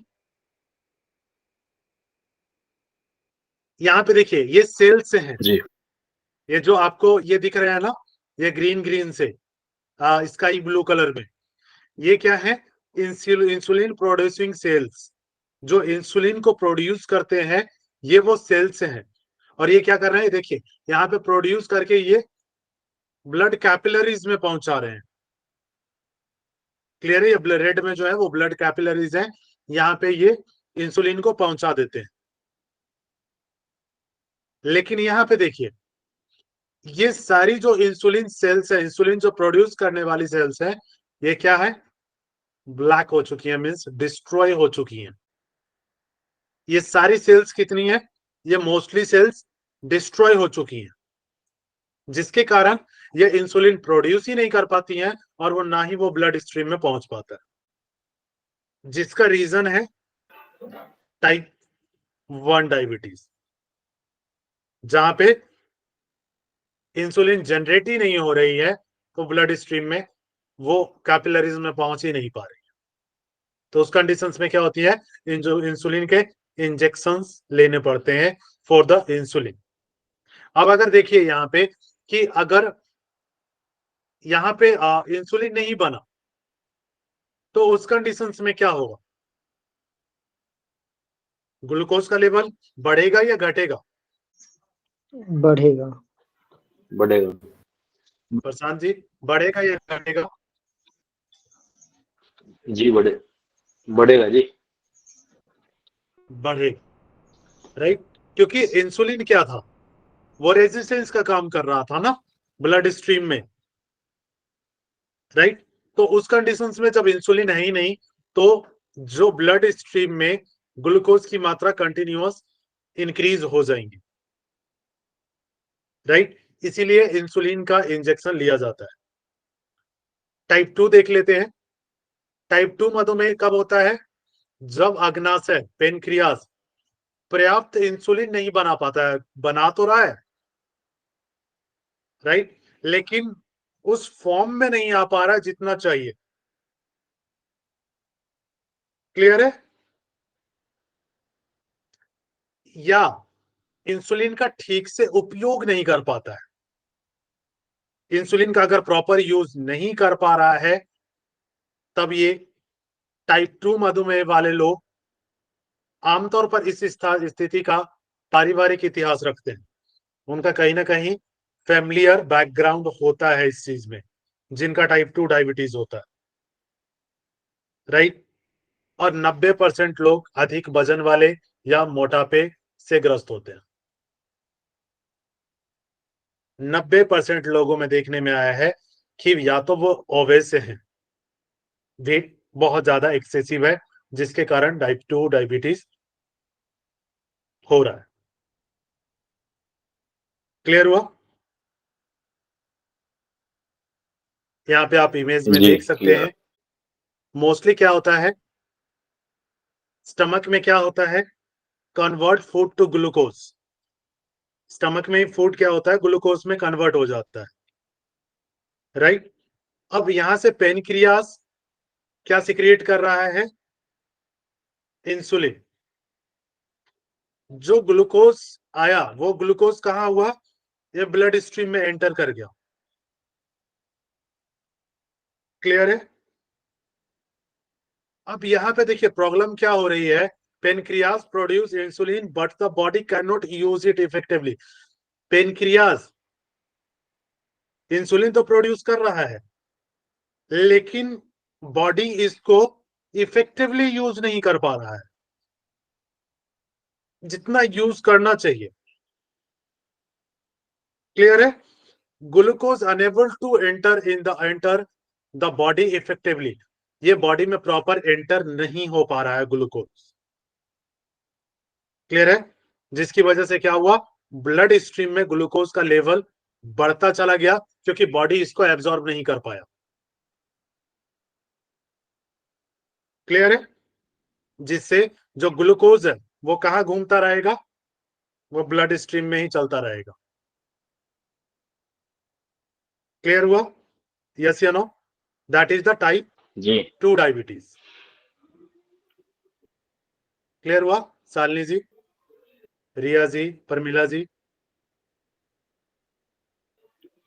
यहाँ पे देखिए, ये सेल्स हैं जी। ये जो आपको ये दिख रहे हैं ना, ये ग्रीन ग्रीन से स्काई ब्लू कलर में, ये क्या है? Insulin producing sales. जो इंसुलिन को प्रोड्यूस करते हैं ये वो सेल्स हैं। और ये क्या कर रहे हैं? देखिए, यहाँ पे प्रोड्यूस करके ये ब्लड कैपिलरीज में पहुंचा रहे हैं। क्लियर है? ये रेड में जो है वो ब्लड कैपिलरीज है, यहाँ पे ये इंसुलिन को पहुंचा देते हैं। लेकिन यहाँ पे देखिए, ये सारी जो इंसुलिन सेल्स है, इंसुलिन जो प्रोड्यूस करने वाली सेल्स है, ये क्या है? ब्लैक हो चुकी है, मीन्स डिस्ट्रॉय हो चुकी है। ये सारी सेल्स कितनी है? ये मोस्टली सेल्स डिस्ट्रॉय हो चुकी हैं, जिसके कारण ये इंसुलिन प्रोड्यूस ही नहीं कर पाती हैं और वो ना ही वो ब्लड स्ट्रीम में पहुंच पाता है, जिसका रीजन है टाइप 1 डायबिटीज, जहां पे इंसुलिन जनरेट ही नहीं हो रही है तो ब्लड स्ट्रीम में वो कैपिलरीज में पहुंच ही नहीं पा रही है। तो उस कंडीशंस में क्या होती है? इंसुलिन के इंजेक्शंस लेने पड़ते हैं फॉर द इंसुलिन। अब अगर देखिए यहाँ पे कि अगर यहाँ पे इंसुलिन नहीं बना तो उस कंडीशंस में क्या होगा? ग्लूकोज का लेवल बढ़ेगा या घटेगा? बढ़ेगा। बढ़ेगा। प्रशांत जी, बढ़ेगा या घटेगा? जी बढ़ेगा जी। बढ़ेगा, राइट? क्योंकि इंसुलिन क्या था? वो रेजिस्टेंस का काम कर रहा था ना ब्लड स्ट्रीम में, राइट? तो उस कंडीशंस में जब इंसुलिन है ही नहीं तो जो ब्लड स्ट्रीम में ग्लूकोज की मात्रा कंटिन्यूअस इंक्रीज हो जाएंगी, राइट? इसीलिए इंसुलिन का इंजेक्शन लिया जाता है। टाइप 2 देख लेते हैं। टाइप 2 मधुमेह कब होता है? जब अग्नाशय पेनक्रियास पर्याप्त इंसुलिन नहीं बना पाता है। बना तो रहा है, राइट, लेकिन उस फॉर्म में नहीं आ पा रहा है जितना चाहिए। क्लियर है? या इंसुलिन का ठीक से उपयोग नहीं कर पाता है। इंसुलिन का अगर प्रॉपर यूज नहीं कर पा रहा है तब ये टाइप 2 मधुमेह वाले लोग आमतौर पर इस स्थिति का पारिवारिक इतिहास रखते हैं। उनका कहीं ना कहीं फैमिलियर बैकग्राउंड होता है इस चीज में, जिनका टाइप 2 डायबिटीज होता है, राइट? और 90% लोग अधिक वजन वाले या मोटापे से ग्रस्त होते हैं। 90% लोगों में देखने में आया है कि या तो वो ओबेस हैं, वेट बहुत ज्यादा एक्सेसिव है, जिसके कारण टाइप 2 डायबिटीज हो रहा है। क्लियर हुआ? यहाँ पे आप इमेज में जी देख सकते क्लियर। हैं। मोस्टली क्या होता है, स्टमक में क्या होता है? Convert food to glucose. Stomach में ही फूड क्या होता है? ग्लूकोज में कन्वर्ट हो जाता है, राइट? अब यहां से पेनक्रियास क्या सिक्रिएट कर रहा है? इंसुलिन। जो ग्लूकोज आया वो ग्लूकोज कहाँ हुआ? ये ब्लड स्ट्रीम में एंटर कर गया। क्लियर है? अब यहाँ पे देखिए प्रॉब्लम क्या हो रही है। Pancreas produce insulin but the body can not use it effectively. Pancreas insulin तो प्रोड्यूस कर रहा है लेकिन बॉडी इसको इफेक्टिवली यूज नहीं कर पा रहा है जितना यूज करना चाहिए। क्लियर है? Glucose unable to enter the body effectively, ये बॉडी में प्रॉपर एंटर नहीं हो पा रहा है ग्लूकोज, क्लियर है, जिसकी वजह से क्या हुआ, ब्लड स्ट्रीम में ग्लूकोज का लेवल बढ़ता चला गया क्योंकि बॉडी इसको एब्जॉर्ब नहीं कर पाया, क्लियर है, जिससे जो ग्लूकोज है वो कहां घूमता रहेगा, वो ब्लड स्ट्रीम में ही चलता रहेगा, क्लियर हुआ, यस या no, that is the type जी 2 डायबिटीज, क्लियर हुआ, शालिनी जी, रिया जी, परमिला जी,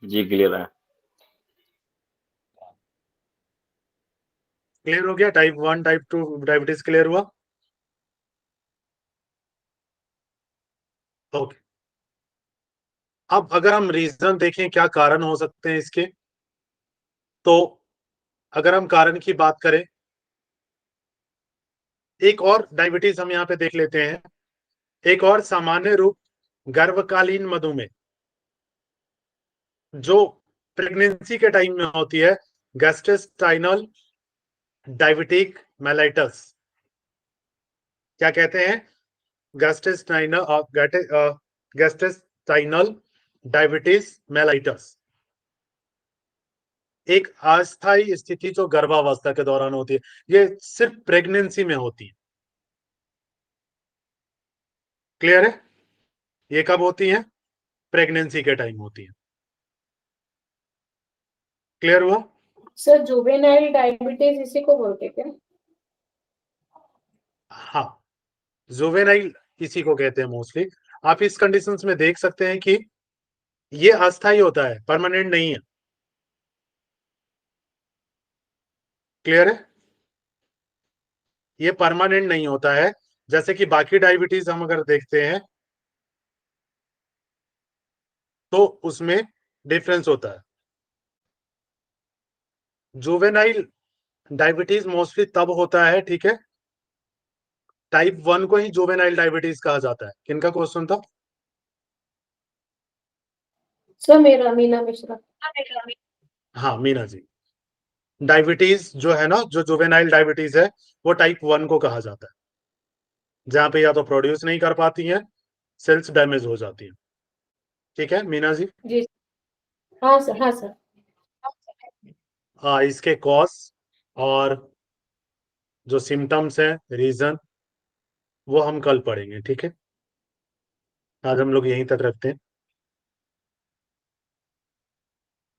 जी क्लियर है। क्लियर हो गया, टाइप 1 टाइप 2 डायबिटीज क्लियर हुआ, ओके। अब अगर हम रीजन देखें क्या कारण हो सकते हैं इसके, तो अगर हम कारण की बात करें, एक और डायबिटीज हम यहाँ पे देख लेते हैं, एक और सामान्य रूप गर्भकालीन मधुमेह जो प्रेगनेंसी के टाइम में होती है, गैस्ट्रोइंटेस्टाइनल डायबिटिक मेलाइटस, क्या कहते हैं, गैस्ट्रोइंटेस्टाइनल डायबिटीज मेलाइटस, एक अस्थायी स्थिति जो गर्भावस्था के दौरान होती है, ये सिर्फ प्रेगनेंसी में होती है, क्लियर है, ये कब होती है, प्रेगनेंसी के टाइम होती है, क्लियर हुआ, सर जुवेनाइल डायबिटीज इसी को बोलते क्या? हाँ, जुवेनाइल इसी को कहते हैं मोस्टली। आप इस कंडीशंस में देख सकते हैं कि ये अस्थायी होता है, परमानेंट नहीं है, क्लियर है, ये परमानेंट नहीं होता है, जैसे कि बाकी डायबिटीज हम अगर देखते हैं तो उसमें डिफरेंस होता है। जुवेनाइल डायबिटीज मोस्टली तब होता है, ठीक है, टाइप 1 को ही जुवेनाइल डायबिटीज कहा जाता है। किनका क्वेश्चन था? सर मेरा मीना मिश्रा। हाँ मीना जी, डायबिटीज जो है ना, जो जुवेनाइल डायबिटीज है वो टाइप 1 को कहा जाता है, जहां पे या तो प्रोड्यूस नहीं कर पाती हैं, सेल्स डैमेज हो जाती है, ठीक है मीना जी। जी हाँ सर, हाँ सर। हाँ, इसके कॉज और जो सिम्टम्स हैं, रीजन, वो हम कल पढ़ेंगे, ठीक है, आज हम लोग यहीं तक रखते हैं।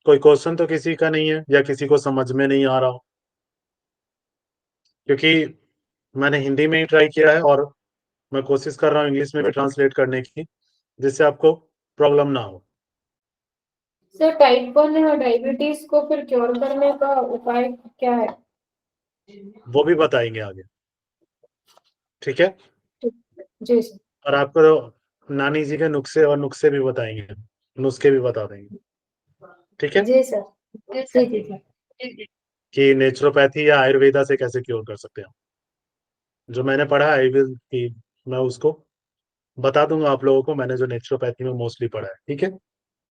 कोई क्वेश्चन तो किसी का नहीं है, या किसी को समझ में नहीं आ रहा हो, क्योंकि मैंने हिंदी में ही ट्राई किया है और मैं कोशिश कर रहा हूँ इंग्लिश में भी ट्रांसलेट करने की, जिससे आपको प्रॉब्लम ना हो। सर टाइप 1 डायबिटीज को फिर क्योर करने का उपाय क्या है? वो भी बताएंगे आगे, ठीक है, जी सर। और आपको तो नानी जी के नुस्खे भी बताएंगे, नुस्खे भी बता देंगे, ठीक है, जी सर। जी जी सर। कि नेचुरोपैथी या आयुर्वेदा से कैसे क्योर कर सकते हैं। जो मैंने पढ़ा है आयुर्वेद की, मैं उसको बता दूंगा आप लोगों को, मैंने जो नेचुरोपैथी में मोस्टली पढ़ा है, ठीक है।